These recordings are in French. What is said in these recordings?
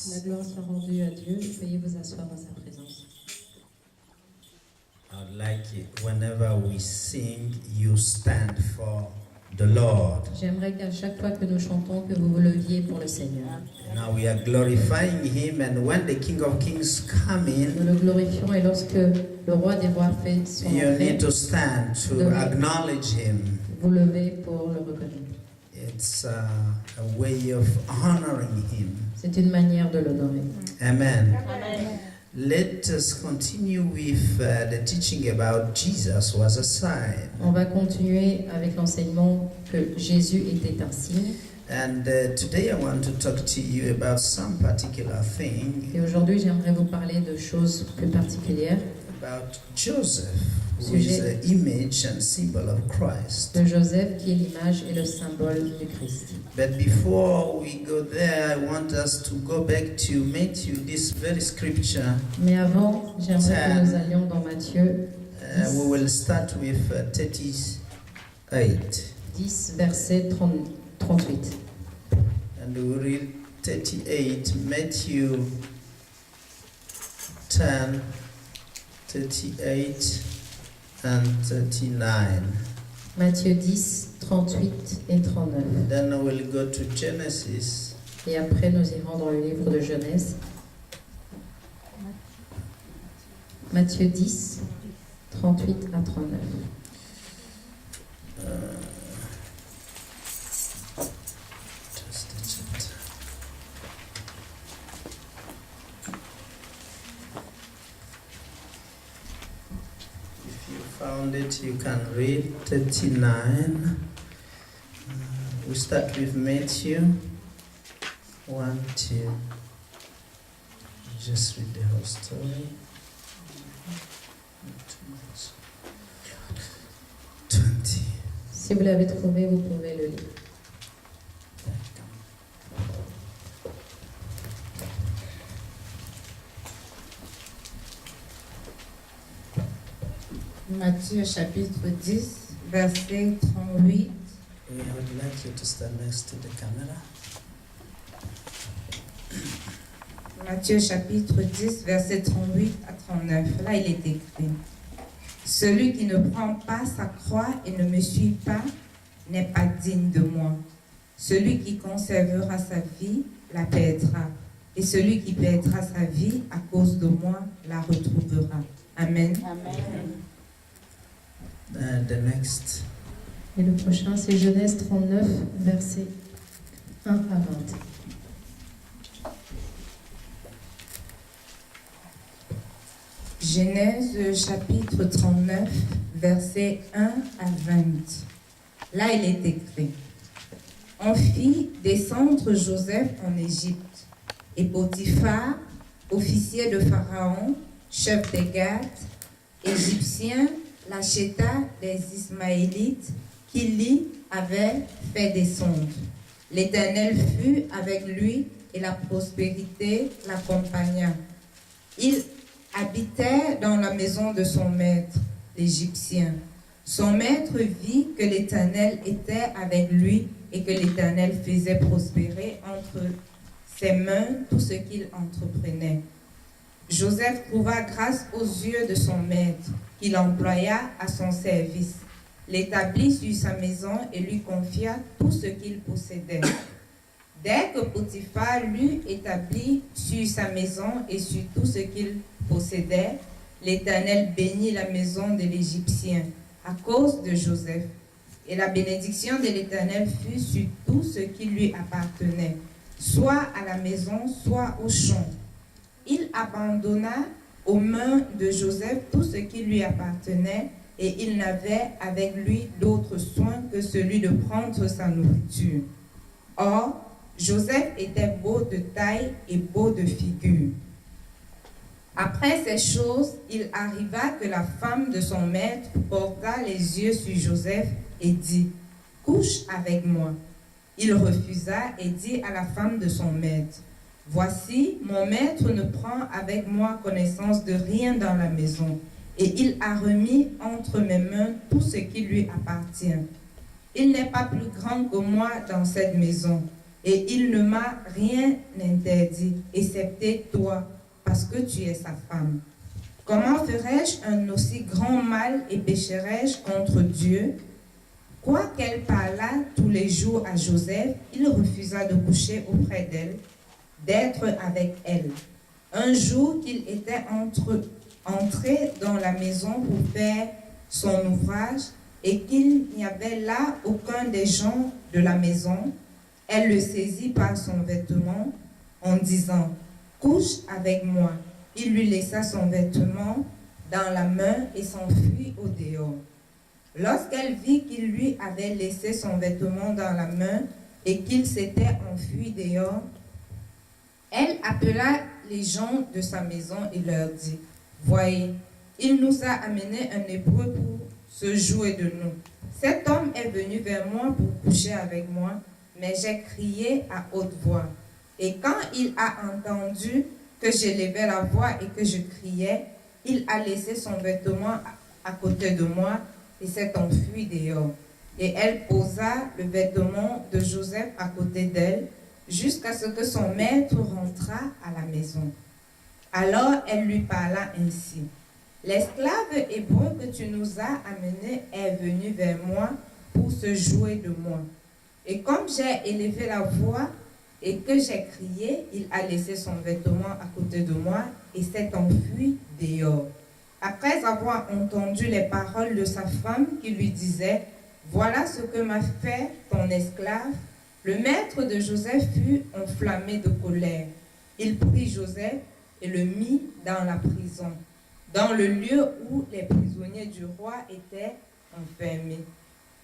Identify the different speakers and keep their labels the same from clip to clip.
Speaker 1: La gloire soit rendue à Dieu. Veuillez vous asseoir dans sa présence.
Speaker 2: I'd like it whenever we sing, you stand for the Lord.
Speaker 1: J'aimerais qu'à chaque fois que nous chantons, que vous vous leviez pour le Seigneur.
Speaker 2: Now we are glorifying Him, and when the King of Kings come
Speaker 1: Nous
Speaker 2: in,
Speaker 1: le glorifions et lorsque le roi des rois fait son
Speaker 2: you
Speaker 1: entrée,
Speaker 2: need to stand to acknowledge Him.
Speaker 1: vous levez pour le reconnaître.
Speaker 2: It's a way of honoring Him.
Speaker 1: C'est une manière de l'honorer.
Speaker 2: Amen.
Speaker 3: Amen.
Speaker 2: Let us continue with the teaching about Jesus was a sign.
Speaker 1: On va continuer avec l'enseignement que Jésus était un signe.
Speaker 2: And today I want to talk to you about some particular thing
Speaker 1: Et aujourd'hui, j'aimerais vous parler de choses plus particulières.
Speaker 2: about Joseph, who is
Speaker 1: Sujet.
Speaker 2: the image and symbol of Christ.
Speaker 1: De Joseph, qui est l'image et le symbole du Christ.
Speaker 2: But before we go there, I want us to go back to Matthew, this very scripture.
Speaker 1: Mais avant, j'aimerais que nous allions dans Matthieu
Speaker 2: We will start with 38.
Speaker 1: 10, verset 38.
Speaker 2: And we will read 38, Matthew 10, 38 and 39.
Speaker 1: Matthieu 10, 38 et 39.
Speaker 2: Then we'll go to Genesis
Speaker 1: Et après, nous irons dans le livre de Genèse. Matthieu 10, 38 à 39.
Speaker 2: just a chapter. If you found it, you can read 39. We start with Matthew 1, 2. Just read the whole story. Not too much. 20.
Speaker 1: Si vous l'avez trouvé, vous pouvez le lire.
Speaker 3: Matthieu chapitre 10, verset 38.
Speaker 2: I would like you to stand next to the camera.
Speaker 3: Matthieu chapitre 10, verset 38 à 39. Là, il est écrit: Celui qui ne prend pas sa croix et ne me suit pas n'est pas digne de moi. Celui qui conservera sa vie la perdra. Et celui qui perdra sa vie à cause de moi la retrouvera. Amen.
Speaker 2: The next.
Speaker 1: Et le prochain, c'est Genèse 39, verset 1 à 20.
Speaker 3: Genèse chapitre 39, versets 1 à 20. Là, il est écrit: On fit descendre Joseph en Égypte, et Potiphar, officier de Pharaon, chef des gardes, égyptien, l'acheta des Ismaélites qui lui avait fait descendre. L'Éternel fut avec lui et la prospérité l'accompagna. Il habitait dans la maison de son maître, l'Égyptien. Son maître vit que l'Éternel était avec lui et que l'Éternel faisait prospérer entre ses mains tout ce qu'il entreprenait. Joseph trouva grâce aux yeux de son maître, qu'il employa à son service, l'établit sur sa maison et lui confia tout ce qu'il possédait. Dès que Potiphar l'eut établi sur sa maison et sur tout ce qu'il possédait, l'Éternel bénit la maison de l'Égyptien à cause de Joseph. Et la bénédiction de l'Éternel fut sur tout ce qui lui appartenait, soit à la maison, soit au champ. Il abandonna aux mains de Joseph tout ce qui lui appartenait, et il n'avait avec lui d'autre soin que celui de prendre sa nourriture. Or, Joseph était beau de taille et beau de figure. Après ces choses, il arriva que la femme de son maître porta les yeux sur Joseph et dit: « Couche avec moi. » Il refusa et dit à la femme de son maître: « Voici, mon maître ne prend avec moi connaissance de rien dans la maison, et il a remis entre mes mains tout ce qui lui appartient. Il n'est pas plus grand que moi dans cette maison. et il ne m'a rien interdit, excepté toi, parce que tu es sa femme. Comment ferais-je un aussi grand mal et pécherais-je contre Dieu? Quoiqu'elle parlât tous les jours à Joseph, il refusa de coucher auprès d'elle, d'être avec elle. Un jour qu'il était entré dans la maison pour faire son ouvrage et qu'il n'y avait là aucun des gens de la maison, elle le saisit par son vêtement en disant « Couche avec moi ». Il lui laissa son vêtement dans la main et s'enfuit au dehors. Lorsqu'elle vit qu'il lui avait laissé son vêtement dans la main et qu'il s'était enfui dehors, elle appela les gens de sa maison et leur dit « Voyez, il nous a amené un Hébreu pour se jouer de nous. Cet homme est venu vers moi pour coucher avec moi, mais j'ai crié à haute voix. Et quand il a entendu que j'élevais la voix et que je criais, il a laissé son vêtement à côté de moi et s'est enfui dehors. Et elle posa le vêtement de Joseph à côté d'elle, jusqu'à ce que son maître rentrât à la maison. Alors elle lui parla ainsi. L'esclave hébreu que tu nous as amené est venu vers moi pour se jouer de moi. Et comme j'ai élevé la voix et que j'ai crié, il a laissé son vêtement à côté de moi et s'est enfui dehors. Après avoir entendu les paroles de sa femme qui lui disait « Voilà ce que m'a fait ton esclave », le maître de Joseph fut enflammé de colère. Il prit Joseph et le mit dans la prison, dans le lieu où les prisonniers du roi étaient enfermés.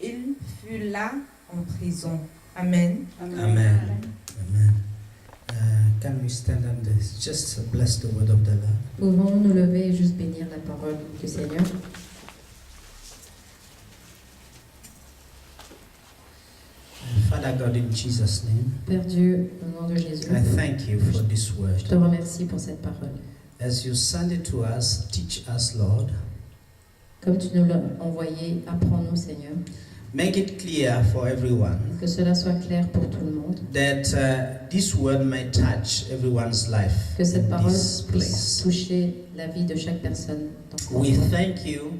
Speaker 3: Il fut là en prison. Amen.
Speaker 2: Amen. Amen. Can we stand on this? Just bless the word of the Lord.
Speaker 1: Pouvons nous lever et juste bénir la parole du Seigneur.
Speaker 2: Father God, in Jesus' name,
Speaker 1: Père Dieu, au nom de Jésus,
Speaker 2: I thank you for this
Speaker 1: je te
Speaker 2: word.
Speaker 1: remercie pour cette parole.
Speaker 2: As you send it to us, teach us, Lord.
Speaker 1: Comme tu nous l'as envoyé, apprends-nous, Seigneur.
Speaker 2: Make it clear for everyone
Speaker 1: Que cela soit clair pour tout le monde.
Speaker 2: that this word may touch everyone's life
Speaker 1: Que cette
Speaker 2: in
Speaker 1: parole
Speaker 2: this
Speaker 1: puisse
Speaker 2: place.
Speaker 1: toucher la vie de chaque personne dans ce
Speaker 2: We
Speaker 1: endroit.
Speaker 2: thank you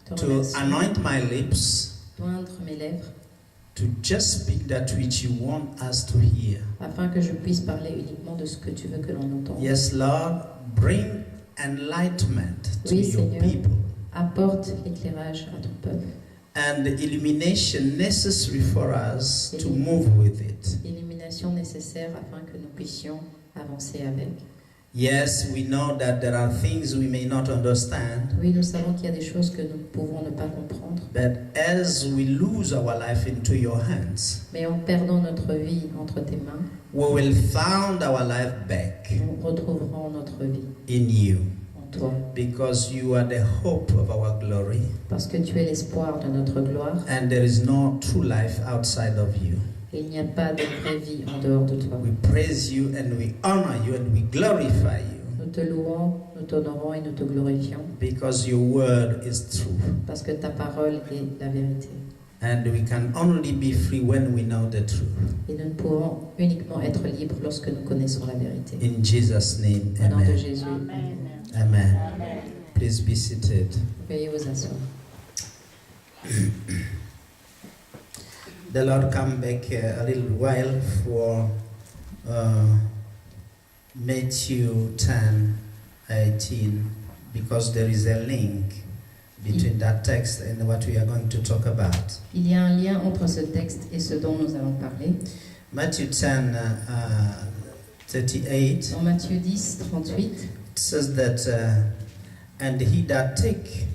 Speaker 1: Je te
Speaker 2: to
Speaker 1: remercie.
Speaker 2: anoint my lips
Speaker 1: Joindre mes lèvres
Speaker 2: to just speak that which you want us to hear.
Speaker 1: afin que je puisse parler uniquement de ce que tu veux que l'on entende.
Speaker 2: Yes, Lord, bring enlightenment to
Speaker 1: Oui,
Speaker 2: your
Speaker 1: Seigneur.
Speaker 2: people
Speaker 1: Apporte l'éclairage à ton peuple.
Speaker 2: and the illumination necessary for us to move with it.
Speaker 1: L'illumination nécessaire afin que nous puissions avancer avec.
Speaker 2: Yes, we know that there are things we may not understand,
Speaker 1: Oui, nous savons qu'il y a des choses que nous pouvons ne pas comprendre,
Speaker 2: but as we lose our life into your hands,
Speaker 1: mais en perdant notre vie entre tes mains,
Speaker 2: we will find our life back
Speaker 1: nous retrouverons notre vie
Speaker 2: in you,
Speaker 1: en toi,
Speaker 2: because you are the hope of our glory,
Speaker 1: parce que tu es l'espoir de notre gloire
Speaker 2: and there is no true life outside of you.
Speaker 1: et il n'y a pas de vraie vie en dehors de toi.
Speaker 2: We praise you and we honor you and we glorify you,
Speaker 1: Nous te louons, nous t'honorons et nous te glorifions,
Speaker 2: because your word is true.
Speaker 1: parce que ta parole est la vérité.
Speaker 2: And we can only be free when we know the truth.
Speaker 1: Et nous ne pouvons uniquement être libres lorsque nous connaissons la vérité.
Speaker 2: In Jesus' name,
Speaker 1: Au nom de
Speaker 2: amen.
Speaker 1: Jésus,
Speaker 2: Amen. Please be seated.
Speaker 1: veuillez vous asseoir.
Speaker 2: The Lord come back a little while for Matthew 10:18, because there is a link between that text and what we are going to talk about.
Speaker 1: Il y a un lien entre ce texte et ce dont nous allons parler.
Speaker 2: Matthew 10:38
Speaker 1: Dans Matthieu 10, 38,
Speaker 2: it says that, and he that take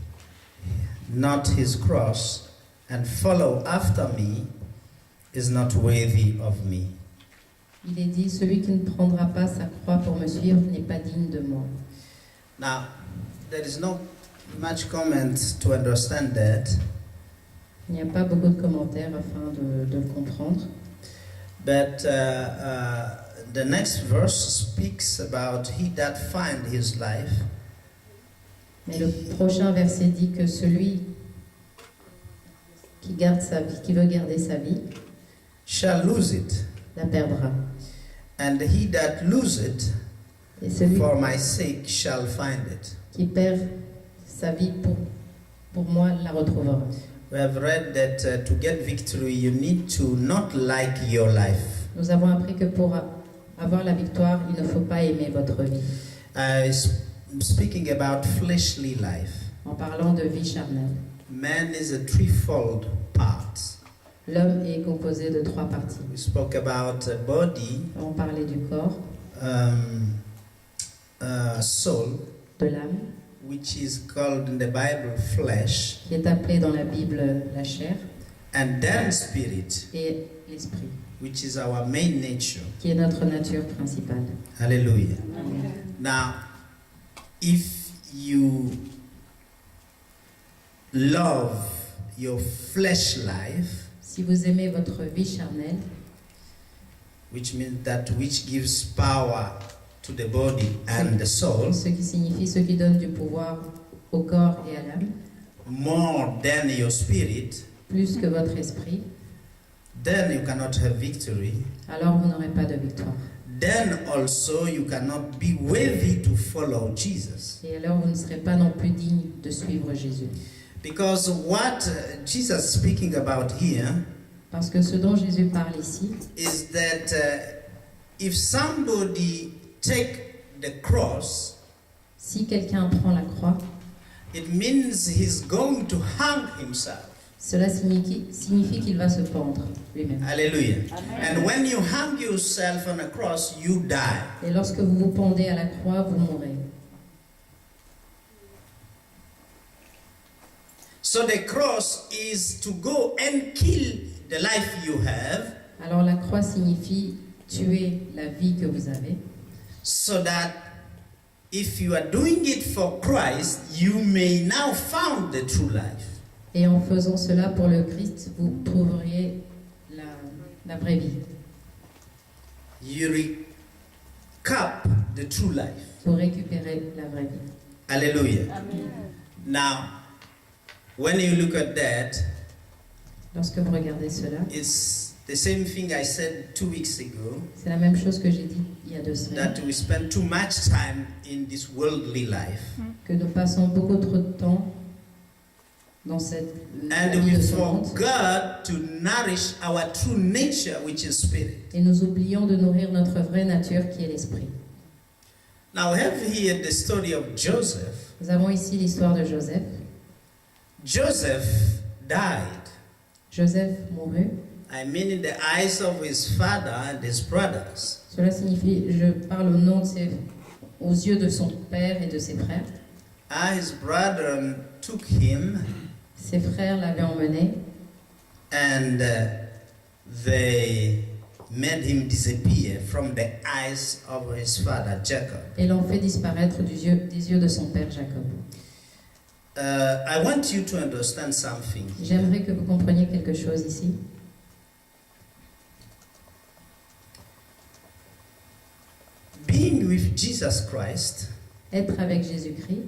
Speaker 2: not his cross and follow after me is not worthy of me.
Speaker 1: il est dit « Celui qui ne prendra pas sa croix pour me suivre n'est pas digne de moi.
Speaker 2: Now, there is no much comment to understand that, »
Speaker 1: Il n'y a pas beaucoup de commentaires afin de le comprendre.
Speaker 2: but the next verse speaks about he that find his life
Speaker 1: Mais le prochain verset dit que celui qui garde sa vie, qui veut garder sa vie,
Speaker 2: shall lose it,
Speaker 1: la perdra.
Speaker 2: And he that loseth
Speaker 1: Et celui
Speaker 2: for my sake shall find it.
Speaker 1: qui perd sa vie pour moi la retrouvera.
Speaker 2: We have read that to get victory, you need to not like your life.
Speaker 1: Nous avons appris que pour avoir la victoire, il ne faut pas aimer votre vie.
Speaker 2: Speaking about fleshly life,
Speaker 1: En parlant de vie charnelle,
Speaker 2: man is a threefold part.
Speaker 1: l'homme est composé de 3 parties.
Speaker 2: We spoke about body,
Speaker 1: On parlait du corps,
Speaker 2: soul,
Speaker 1: de l'âme,
Speaker 2: which is called in the Bible flesh,
Speaker 1: qui est appelé dans la Bible la chair,
Speaker 2: and then spirit,
Speaker 1: et l'esprit,
Speaker 2: which is our main nature.
Speaker 1: qui est notre nature principale.
Speaker 2: Hallelujah.
Speaker 1: Amen.
Speaker 2: Now, if you love your flesh life,
Speaker 1: Si vous aimez votre vie charnelle,
Speaker 2: which means that which gives power to the body and the soul,
Speaker 1: ce qui signifie ce qui donne du pouvoir au corps et à l'âme,
Speaker 2: more than your spirit,
Speaker 1: plus que votre esprit,
Speaker 2: then you cannot have victory.
Speaker 1: alors vous n'aurez pas de victoire.
Speaker 2: Then also you cannot be worthy to follow Jesus.
Speaker 1: Et alors vous ne serez pas non plus digne de suivre Jésus.
Speaker 2: Because what Jesus is speaking about here
Speaker 1: Parce que ce dont Jésus parle ici,
Speaker 2: is that if somebody take the cross,
Speaker 1: si quelqu'un prend la croix,
Speaker 2: it means he's going to hang himself.
Speaker 1: cela signifie qu'il va se pendre lui-même.
Speaker 2: Hallelujah. And when you hang yourself on a cross, you die.
Speaker 1: Et lorsque vous vous pendez à la croix, vous mourrez.
Speaker 2: So the cross is to go and kill the life you have,
Speaker 1: Alors la croix signifie tuer la vie que vous avez,
Speaker 2: so that if you are doing it for Christ, you may now found the true life.
Speaker 1: et en faisant cela pour le Christ, vous trouveriez la vraie vie.
Speaker 2: You recap the true life.
Speaker 1: Vous récupérez la vraie vie.
Speaker 2: Hallelujah.
Speaker 4: Amen.
Speaker 2: Now, when you look at that,
Speaker 1: Lorsque vous regardez cela,
Speaker 2: it's the same thing I said 2 weeks ago,
Speaker 1: c'est la même chose que j'ai dit il y a 2 semaines,
Speaker 2: that we spend too much time in this worldly life.
Speaker 1: que nous passons beaucoup trop de temps dans cette
Speaker 2: And
Speaker 1: vie
Speaker 2: we
Speaker 1: de ce monde,
Speaker 2: forgot to nourish our true nature, which is spirit.
Speaker 1: et nous oublions de nourrir notre vraie nature qui est l'esprit.
Speaker 2: Now, we have here the story of Joseph.
Speaker 1: Nous avons ici l'histoire de Joseph.
Speaker 2: Joseph died.
Speaker 1: Joseph mourut.
Speaker 2: I mean, in the eyes of his father and his brothers.
Speaker 1: Cela signifie, je parle au nom aux yeux de son père et de ses frères.
Speaker 2: His brethren took him
Speaker 1: Ses frères l'avaient emmené
Speaker 2: and they made him disappear from the eyes of his father Jacob.
Speaker 1: et l'ont fait disparaître des yeux de son père Jacob.
Speaker 2: I want you to understand something.
Speaker 1: J'aimerais que vous compreniez quelque chose ici.
Speaker 2: Being with Jesus Christ
Speaker 1: Être avec Jésus-Christ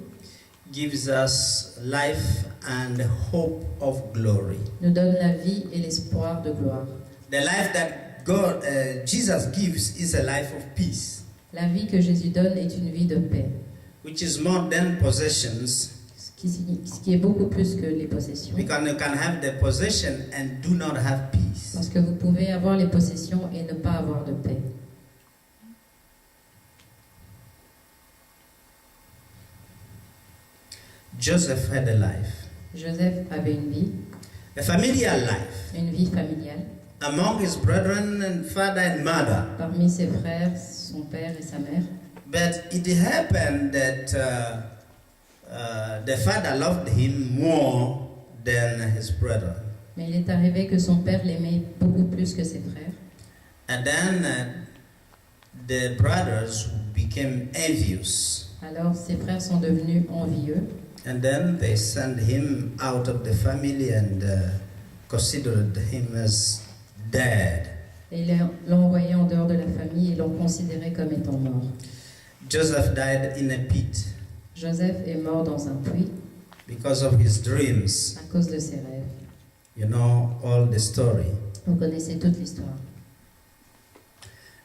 Speaker 2: gives us life and hope of glory.
Speaker 1: nous donne la vie et l'espoir de gloire.
Speaker 2: The life that Jesus gives is a life of peace,
Speaker 1: La vie que Jésus donne est une vie de paix,
Speaker 2: which is more than possessions,
Speaker 1: ce qui est beaucoup plus que les possessions.
Speaker 2: because you can have the possession and do not have peace.
Speaker 1: Parce que vous pouvez avoir les possessions et ne pas avoir de paix.
Speaker 2: Joseph had a life,
Speaker 1: Joseph avait une vie familiale,
Speaker 2: among his brethren and father and mother.
Speaker 1: parmi ses frères, son père et sa mère.
Speaker 2: But it happened that the father loved him more than his brother.
Speaker 1: Mais il est arrivé que son père l'aimait beaucoup plus que ses frères.
Speaker 2: And then the brothers became envious.
Speaker 1: Alors ses frères sont devenus envieux.
Speaker 2: And then they sent him out of the family and considered him as dead.
Speaker 1: Et ils l'ont envoyé en dehors de la famille et l'ont considéré comme étant mort.
Speaker 2: Joseph died in a pit
Speaker 1: Joseph est mort dans un puits
Speaker 2: because of his dreams.
Speaker 1: à cause de ses rêves.
Speaker 2: You know all the story.
Speaker 1: Vous connaissez toute l'histoire.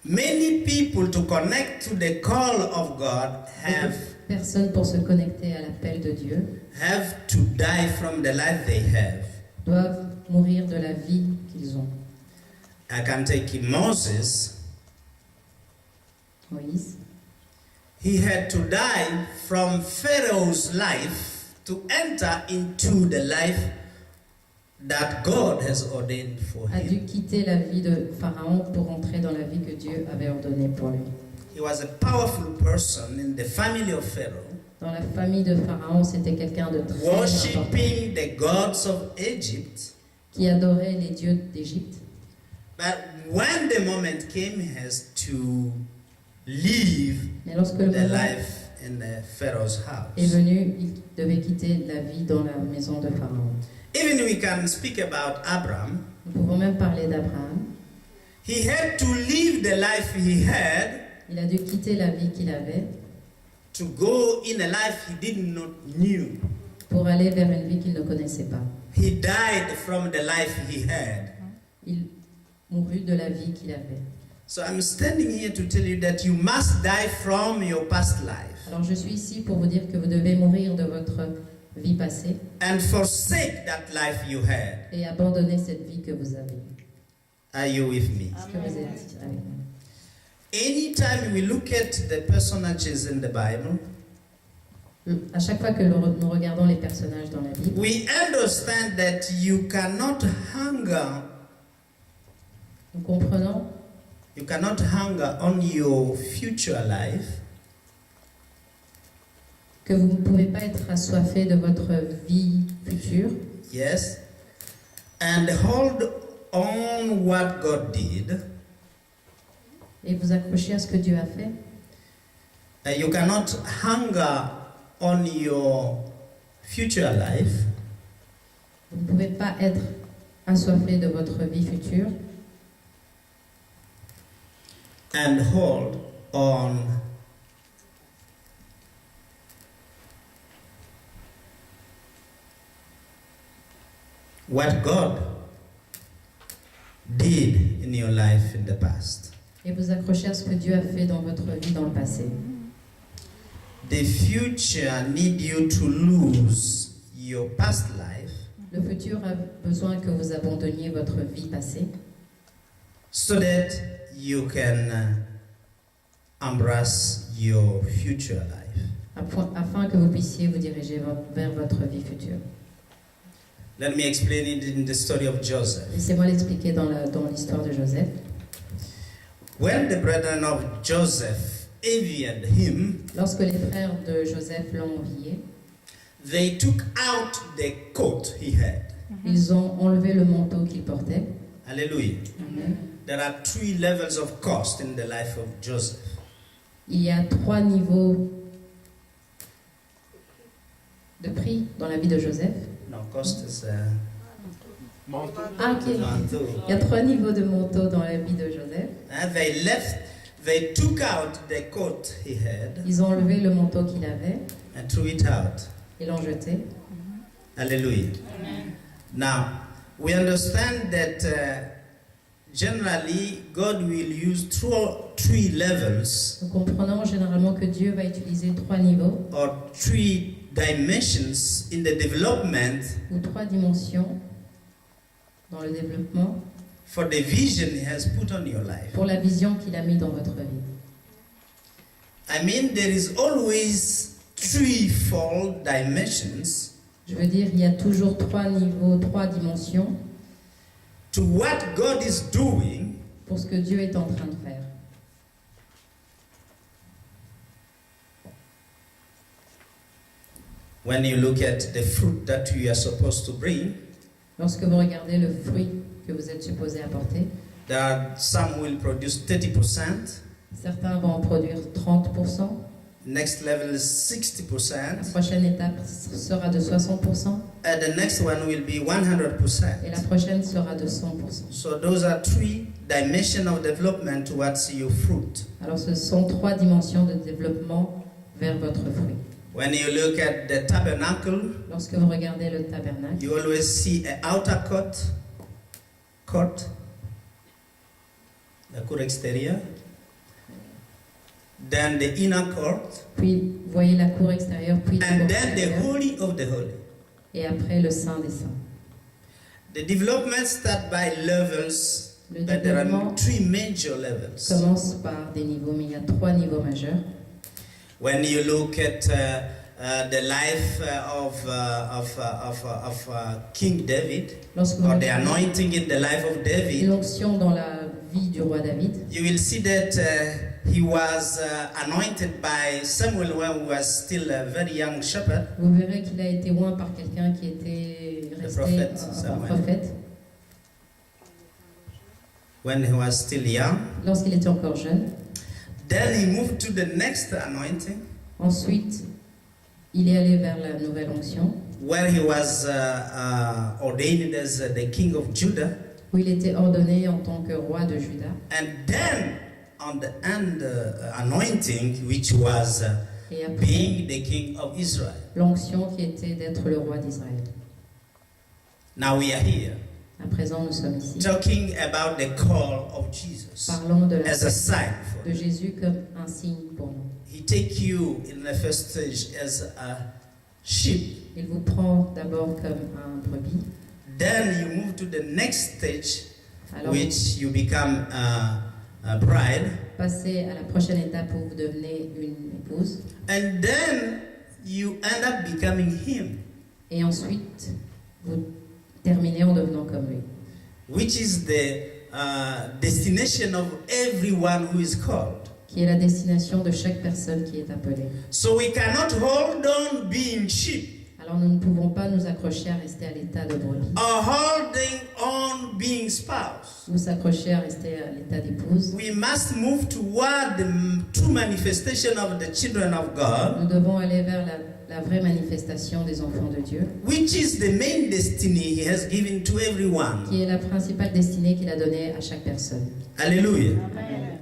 Speaker 2: Many people to connect to the call of God
Speaker 1: Personnes pour se connecter à l'appel de Dieu
Speaker 2: have to die from the life they have.
Speaker 1: doivent mourir de la vie qu'ils ont.
Speaker 2: I can take Moses.
Speaker 1: Moïse,
Speaker 2: He had to die from Pharaoh's life to enter into the life that God has ordained for
Speaker 1: a dû
Speaker 2: him.
Speaker 1: quitter la vie de Pharaon pour entrer dans la vie que Dieu avait ordonnée pour lui.
Speaker 2: He was a powerful person in the family of Pharaoh,
Speaker 1: Dans la famille de Pharaon, c'était quelqu'un de très important
Speaker 2: worshipping the gods of Egypt.
Speaker 1: qui adorait les dieux d'Égypte.
Speaker 2: But when the moment came, he has to leave
Speaker 1: Mais lorsque le
Speaker 2: the
Speaker 1: moment
Speaker 2: life in the Pharaoh's
Speaker 1: est
Speaker 2: house.
Speaker 1: venu, il devait quitter la vie dans la maison de Pharaon.
Speaker 2: Even we can speak about Abraham.
Speaker 1: Nous pouvons même parler d'Abraham.
Speaker 2: He had to leave the life he had
Speaker 1: Il a dû quitter la vie qu'il avait
Speaker 2: to go in a life he did not knew.
Speaker 1: pour aller vers une vie qu'il ne connaissait pas.
Speaker 2: He died from the life he had.
Speaker 1: Il mourut de la vie qu'il avait.
Speaker 2: So I'm standing here to tell you that you must die from your past life
Speaker 1: Alors je suis ici pour vous dire que vous devez mourir de votre vie passée
Speaker 2: and forsake that life you had.
Speaker 1: et abandonner cette vie que vous avez.
Speaker 2: Are you with me?
Speaker 1: Est-ce que vous êtes avec moi?
Speaker 2: Anytime we look at the personages in the Bible,
Speaker 1: À chaque fois que nous regardons les personnages dans la Bible,
Speaker 2: we understand that you cannot hunger,
Speaker 1: nous comprenons
Speaker 2: on your future life
Speaker 1: que vous ne pouvez pas être assoiffé de votre vie future,
Speaker 2: yes, and hold on what God did.
Speaker 1: et vous accrocher à ce que Dieu a fait.
Speaker 2: You cannot hunger on your future life
Speaker 1: Vous ne pouvez pas être assoiffé de votre vie future
Speaker 2: and hold on what God did in your life in the past.
Speaker 1: et vous accrocher à ce que Dieu a fait dans votre vie dans le passé.
Speaker 2: The future need you to lose your past life
Speaker 1: Le futur a besoin que vous abandonniez votre vie passée
Speaker 2: so that you can embrace your future life.
Speaker 1: afin que vous puissiez vous diriger vers votre vie future.
Speaker 2: Let me explain it in the story of Joseph.
Speaker 1: Laissez-moi l'expliquer dans l'histoire de Joseph.
Speaker 2: When the brethren of Joseph envied him,
Speaker 1: Lorsque les frères de Joseph l'ont envié,
Speaker 2: they took out the coat he had.
Speaker 1: ils ont enlevé le manteau qu'il portait.
Speaker 2: Hallelujah.
Speaker 1: Amen.
Speaker 2: There are 3 levels of cost in the life of Joseph.
Speaker 1: Il y a 3 niveaux de prix dans la vie de Joseph.
Speaker 2: No, cost is
Speaker 1: Ah, ok.
Speaker 2: mantle.
Speaker 1: Il y a 3 niveaux de manteau dans la vie de Joseph.
Speaker 2: And they took out the coat he had
Speaker 1: Ils ont enlevé le manteau qu'il avait
Speaker 2: and threw it out.
Speaker 1: et l'ont jeté.
Speaker 2: Hallelujah. Now, we understand that generally God will use 3 levels
Speaker 1: Nous comprenons généralement que Dieu va utiliser 3 niveaux
Speaker 2: or 3 dimensions in the development
Speaker 1: ou 3 dimensions dans le développement
Speaker 2: for the vision he has put on your life.
Speaker 1: pour la vision qu'il a mis dans votre vie.
Speaker 2: I mean, there is always 3-fold dimensions
Speaker 1: Je veux dire, il y a toujours 3 niveaux, 3 dimensions
Speaker 2: to what God is doing
Speaker 1: pour ce que Dieu est en train de faire.
Speaker 2: when you look at the fruit that you are supposed to bring.
Speaker 1: Lorsque vous regardez le fruit que vous êtes supposé apporter,
Speaker 2: There are some will produce 30%.
Speaker 1: certains vont en produire 30%,
Speaker 2: Next level is
Speaker 1: la
Speaker 2: 60%.
Speaker 1: prochaine étape sera de 60%,
Speaker 2: And the next one will be 100%.
Speaker 1: et la prochaine sera de 100%.
Speaker 2: So those are 3 dimensions of development towards your fruit.
Speaker 1: Alors ce sont 3 dimensions de développement vers votre fruit.
Speaker 2: When you look at the tabernacle,
Speaker 1: Lorsque vous regardez le tabernacle,
Speaker 2: you always see an outer court, la cour extérieure, then the inner court,
Speaker 1: puis vous voyez la cour extérieure, puis la
Speaker 2: and
Speaker 1: cour
Speaker 2: then the
Speaker 1: intérieure,
Speaker 2: Holy of the Holy.
Speaker 1: et après le Saint des Saints.
Speaker 2: The development starts by levels,
Speaker 1: Le
Speaker 2: but there are
Speaker 1: développement
Speaker 2: 3 major levels.
Speaker 1: commence par des niveaux, mais il y a 3 niveaux majeurs.
Speaker 2: When you look at the life of King David,
Speaker 1: Lorsque vous
Speaker 2: or the
Speaker 1: regardez
Speaker 2: anointing in the life of David,
Speaker 1: l'onction dans la vie du roi David,
Speaker 2: you will see that he was anointed by Samuel when he was still a very young shepherd.
Speaker 1: vous verrez qu'il a été oint par quelqu'un qui était resté
Speaker 2: prophète,
Speaker 1: un
Speaker 2: Samuel.
Speaker 1: prophète
Speaker 2: When he was still young.
Speaker 1: lorsqu'il était encore jeune.
Speaker 2: Then he moved to the next anointing,
Speaker 1: Ensuite, il est allé vers la nouvelle onction,
Speaker 2: where he was ordained as the king of Judah.
Speaker 1: où il était ordonné en tant que roi de Juda.
Speaker 2: And then on the end anointing, which was
Speaker 1: Et après,
Speaker 2: being the king of Israel.
Speaker 1: l'onction qui était d'être le roi d'Israël.
Speaker 2: Now we are here
Speaker 1: À présent, nous sommes ici.
Speaker 2: talking about the call of Jesus
Speaker 1: Parlons de
Speaker 2: as a sign.
Speaker 1: de Jésus comme un signe pour nous.
Speaker 2: He take you in the first stage as a sheep.
Speaker 1: Il vous prend d'abord comme un brebis.
Speaker 2: Then you move to the next stage,
Speaker 1: Alors,
Speaker 2: which you become a bride.
Speaker 1: passez à la prochaine étape où vous devenez une épouse.
Speaker 2: And then you end up becoming him,
Speaker 1: Et ensuite, vous terminez en devenant comme lui.
Speaker 2: which is the destination of everyone who is called.
Speaker 1: Qui est la destination de chaque personne qui est appelée.
Speaker 2: So we cannot hold on being sheep
Speaker 1: Alors nous ne pouvons pas nous accrocher à rester à l'état de brebis.
Speaker 2: or holding on being spouse.
Speaker 1: Ou s'accrocher à rester à l'état d'épouse.
Speaker 2: We must move toward the true manifestation of the children of God,
Speaker 1: Nous devons aller vers la vraie manifestation des enfants de Dieu,
Speaker 2: which is the main destiny he has given to everyone.
Speaker 1: qui est la principale destinée qu'il a donnée à chaque personne.
Speaker 2: Hallelujah.
Speaker 1: Amen.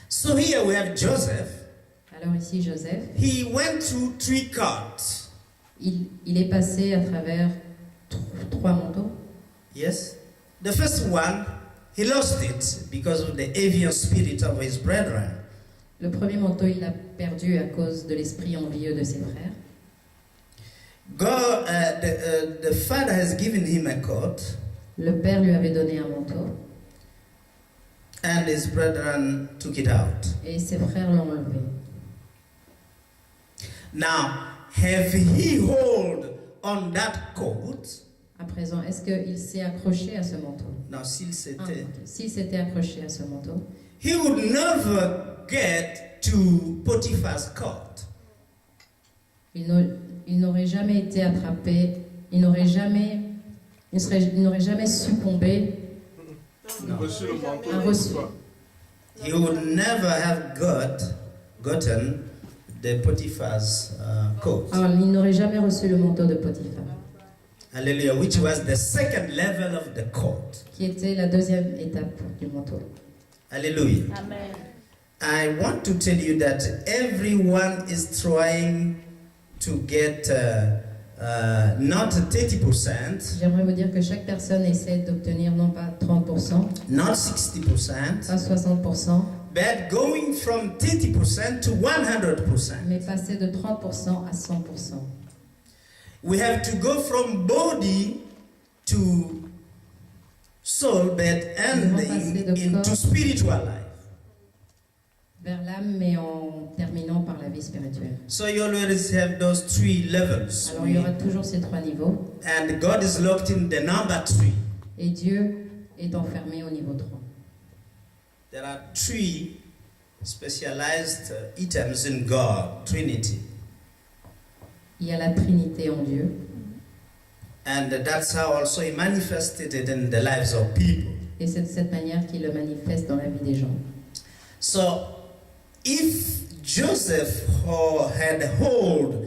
Speaker 2: So here we have Joseph.
Speaker 1: Alors ici, Joseph,
Speaker 2: He went through 3 courts.
Speaker 1: il est passé à travers 3 manteaux.
Speaker 2: Yes. The first one, he lost it because of the avian spirit of his brethren.
Speaker 1: Le premier manteau, il l'a perdu à cause de l'esprit envieux de ses frères.
Speaker 2: God, the father has given him a coat,
Speaker 1: Le père lui avait donné un manteau
Speaker 2: and his brethren took it out.
Speaker 1: et ses frères l'ont enlevé.
Speaker 2: Now, have he hold on that coat?
Speaker 1: À présent, est-ce qu'il s'est accroché à ce manteau?
Speaker 2: Now, s'il s'était,
Speaker 1: S'il s'était accroché à ce manteau,
Speaker 2: he would never get to Potiphar's court.
Speaker 1: il n'aurait jamais été attrapé, il n'aurait jamais succombé
Speaker 2: No.
Speaker 4: Reçu le manteau
Speaker 1: à
Speaker 4: de
Speaker 1: reçu.
Speaker 4: Potiphar.
Speaker 2: He would never have gotten the Potiphar's coat.
Speaker 1: Alors, il n'aurait jamais reçu le manteau de Potiphar,
Speaker 2: Hallelujah, which was the second level of the court.
Speaker 1: qui était la deuxième étape du manteau.
Speaker 2: Hallelujah.
Speaker 5: Amen.
Speaker 2: I want to tell you that everyone is trying to get not 30%,
Speaker 1: J'aimerais vous dire que chaque personne essaie d'obtenir non pas 30%,
Speaker 2: not 60%,
Speaker 1: pas 60%,
Speaker 2: but going from 30% to 100%.
Speaker 1: mais passer de 30% à 100%.
Speaker 2: We have to go from body to soul, but into spiritual life.
Speaker 1: Vers l'âme, mais en terminant par la vie spirituelle.
Speaker 2: So you always have those 3 levels.
Speaker 1: Alors il y aura toujours ces 3 niveaux,
Speaker 2: And God is locked in the number 3.
Speaker 1: et Dieu est enfermé au niveau 3.
Speaker 2: There are 3 specialized items in God, Trinity.
Speaker 1: Il y a la Trinité en Dieu,
Speaker 2: And that's how also He manifested it in the lives of people.
Speaker 1: et c'est de cette manière qu'il le manifeste dans la vie des gens.
Speaker 2: So, if Joseph had hold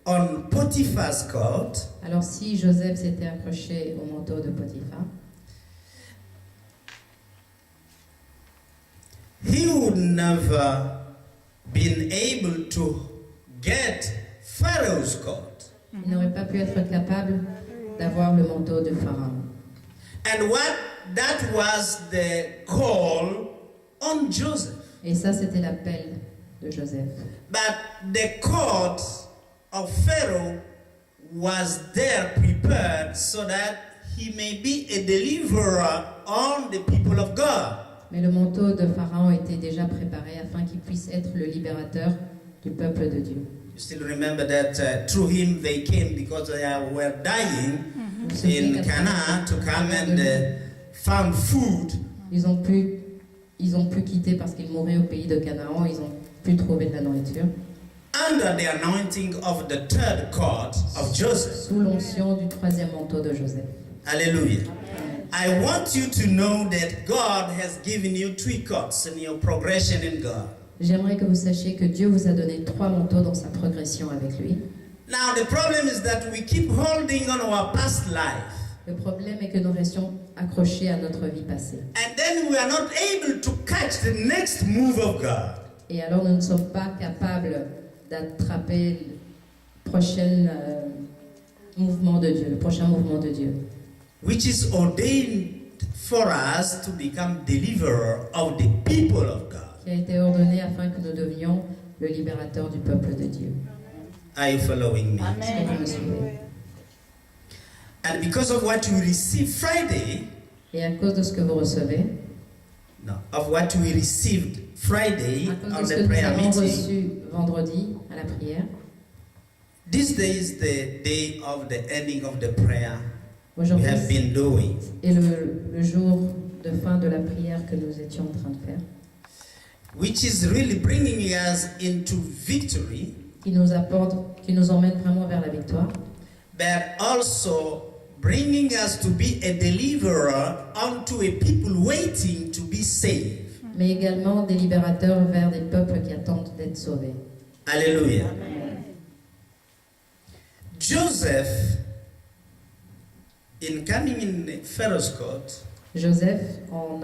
Speaker 2: on Potiphar's coat,
Speaker 1: Alors si Joseph s'était accroché au manteau de Potiphar,
Speaker 2: he would never been able to get Pharaoh's coat.
Speaker 1: il n'aurait pas pu être capable d'avoir le manteau de Pharaon.
Speaker 2: And that was the call on Joseph.
Speaker 1: Et ça, c'était l'appel de Joseph.
Speaker 2: But the court of Pharaoh was there prepared so that he may be a deliverer on the people of God.
Speaker 1: Mais le manteau de Pharaon était déjà préparé afin qu'il puisse être le libérateur du peuple de Dieu.
Speaker 2: You still remember that through him they came because they were dying
Speaker 1: Vous vous souvenez
Speaker 2: in
Speaker 1: qu'à
Speaker 2: Cana to come and found food.
Speaker 1: Ils ont pu quitter parce qu'ils mouraient au pays de Canaan. Ils ont pu trouver de la nourriture.
Speaker 2: Under the anointing of the third court of Joseph.
Speaker 1: Sous l'onction du troisième manteau de Joseph.
Speaker 2: Hallelujah. I want you to know that God has given you 3 courts in your progression in God.
Speaker 1: J'aimerais que vous sachiez que Dieu vous a donné 3 manteaux dans sa progression avec lui.
Speaker 2: Now the problem is that we keep holding on our past life.
Speaker 1: Le problème est que nous restions accrochés à notre vie passée.
Speaker 2: And then we are not able to catch the next move of God.
Speaker 1: Et alors nous ne sommes pas capables d'attraper le prochain mouvement de Dieu, le prochain mouvement de Dieu.
Speaker 2: Which is ordained for us to become deliverer of the people of God.
Speaker 1: Qui a été ordonné afin que nous devenions le libérateur du peuple de Dieu.
Speaker 2: Are you following me?
Speaker 1: Est-ce que vous me suivez?
Speaker 2: And because of what you received Friday,
Speaker 1: Et à cause de ce que vous recevez,
Speaker 2: no, of what we received Friday
Speaker 1: à cause
Speaker 2: on
Speaker 1: de ce que
Speaker 2: the
Speaker 1: nous
Speaker 2: prayer
Speaker 1: avons
Speaker 2: meeting,
Speaker 1: reçu vendredi à la prière,
Speaker 2: this day is the day of the ending of the prayer we
Speaker 1: aujourd'hui
Speaker 2: have been doing.
Speaker 1: est le jour de fin de la prière que nous étions en train de faire,
Speaker 2: Which is really bringing us into victory,
Speaker 1: qui nous emmène vraiment vers la victoire,
Speaker 2: but also bringing us to be a deliverer unto a people waiting to be saved.
Speaker 1: mais également des libérateurs vers des peuples qui attendent d'être sauvés.
Speaker 2: Hallelujah. Joseph, in coming in Pharaoh's court,
Speaker 1: Joseph, en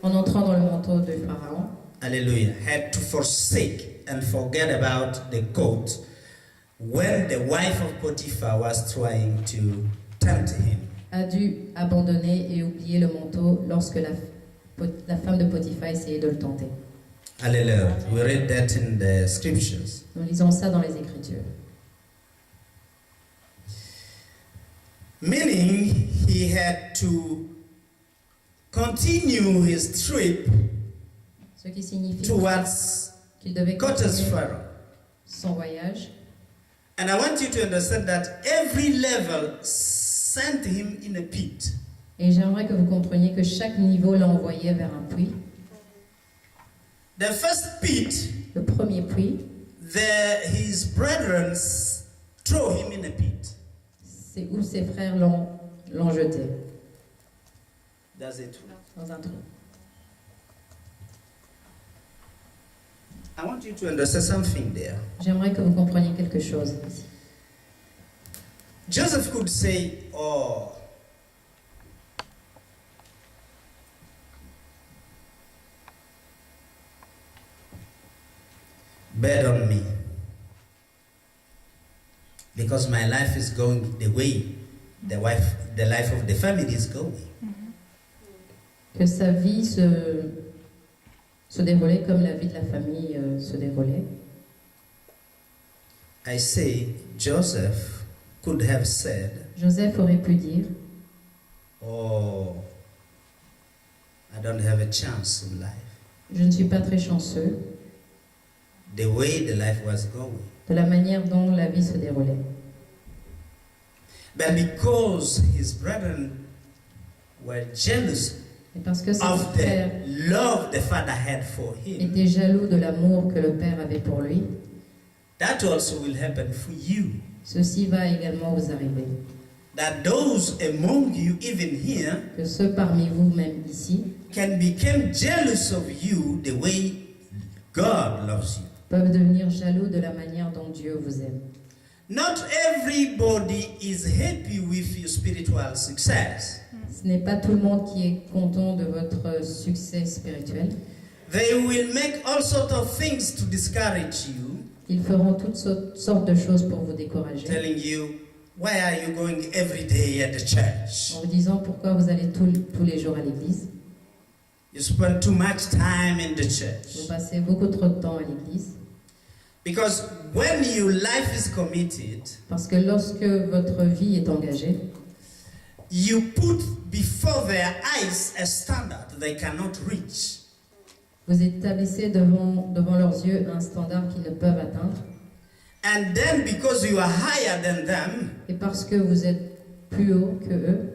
Speaker 1: entrant dans le manteau de Pharaon,
Speaker 2: hallelujah, had to forsake and forget about the court when the wife of Potiphar was trying to tempt him.
Speaker 1: a dû abandonner et oublier le manteau lorsque la femme de Potiphar essayait de le tenter.
Speaker 2: Hallelujah. We read that in the scriptures.
Speaker 1: Nous lisons ça dans les Écritures.
Speaker 2: Meaning he had to continue his trip
Speaker 1: Ce qui signifie
Speaker 2: towards
Speaker 1: qu'il devait
Speaker 2: Cotter's
Speaker 1: continuer
Speaker 2: Pharaoh.
Speaker 1: son voyage.
Speaker 2: And I want you to understand that every level sent him in a pit.
Speaker 1: Et j'aimerais que vous compreniez que chaque niveau l'a envoyé vers un puits.
Speaker 2: The first pit,
Speaker 1: Le premier puits,
Speaker 2: his brethren throw him in a pit.
Speaker 1: c'est où ses frères l'ont jeté,
Speaker 2: That's it.
Speaker 1: dans un trou.
Speaker 2: I want you to understand something there.
Speaker 1: J'aimerais que vous compreniez quelque chose ici.
Speaker 2: Joseph could say, oh, bet on me. Because my life is going the way the life of the family is going.
Speaker 1: Que sa vie se déroulait comme la vie de la famille se déroulait.
Speaker 2: I say, Joseph could have said,
Speaker 1: Joseph aurait pu dire,
Speaker 2: oh, I don't have a chance in life.
Speaker 1: je ne suis pas très chanceux,
Speaker 2: The way the life was going.
Speaker 1: de la manière dont la vie se déroulait.
Speaker 2: But because his brethren were jealous
Speaker 1: Et parce que ses
Speaker 2: of
Speaker 1: frères
Speaker 2: the love the father had for him,
Speaker 1: étaient jaloux de l'amour que le père avait pour lui,
Speaker 2: that also will happen for you.
Speaker 1: ceci va également vous arriver.
Speaker 2: That those among you, even here,
Speaker 1: Que ceux parmi vous, même ici,
Speaker 2: can become jealous of you the way God loves you.
Speaker 1: peuvent devenir jaloux de la manière dont Dieu vous aime.
Speaker 2: Not everybody is happy with your spiritual success.
Speaker 1: Ce n'est pas tout le monde qui est content de votre succès spirituel.
Speaker 2: They will make all sorts of things to discourage you,
Speaker 1: Ils feront toutes sortes de choses pour vous décourager,
Speaker 2: telling you, why are you going every day at the church?
Speaker 1: en vous disant pourquoi vous allez tous les jours à l'église.
Speaker 2: You spend too much time in the
Speaker 1: Vous
Speaker 2: church.
Speaker 1: passez beaucoup trop de temps à l'église.
Speaker 2: Because when your life is committed,
Speaker 1: Parce que lorsque votre vie est engagée,
Speaker 2: you put before their eyes a standard they cannot reach.
Speaker 1: vous établissez devant leurs yeux un standard qu'ils ne peuvent atteindre.
Speaker 2: And then because you are higher than them,
Speaker 1: Et parce que vous êtes plus haut que eux,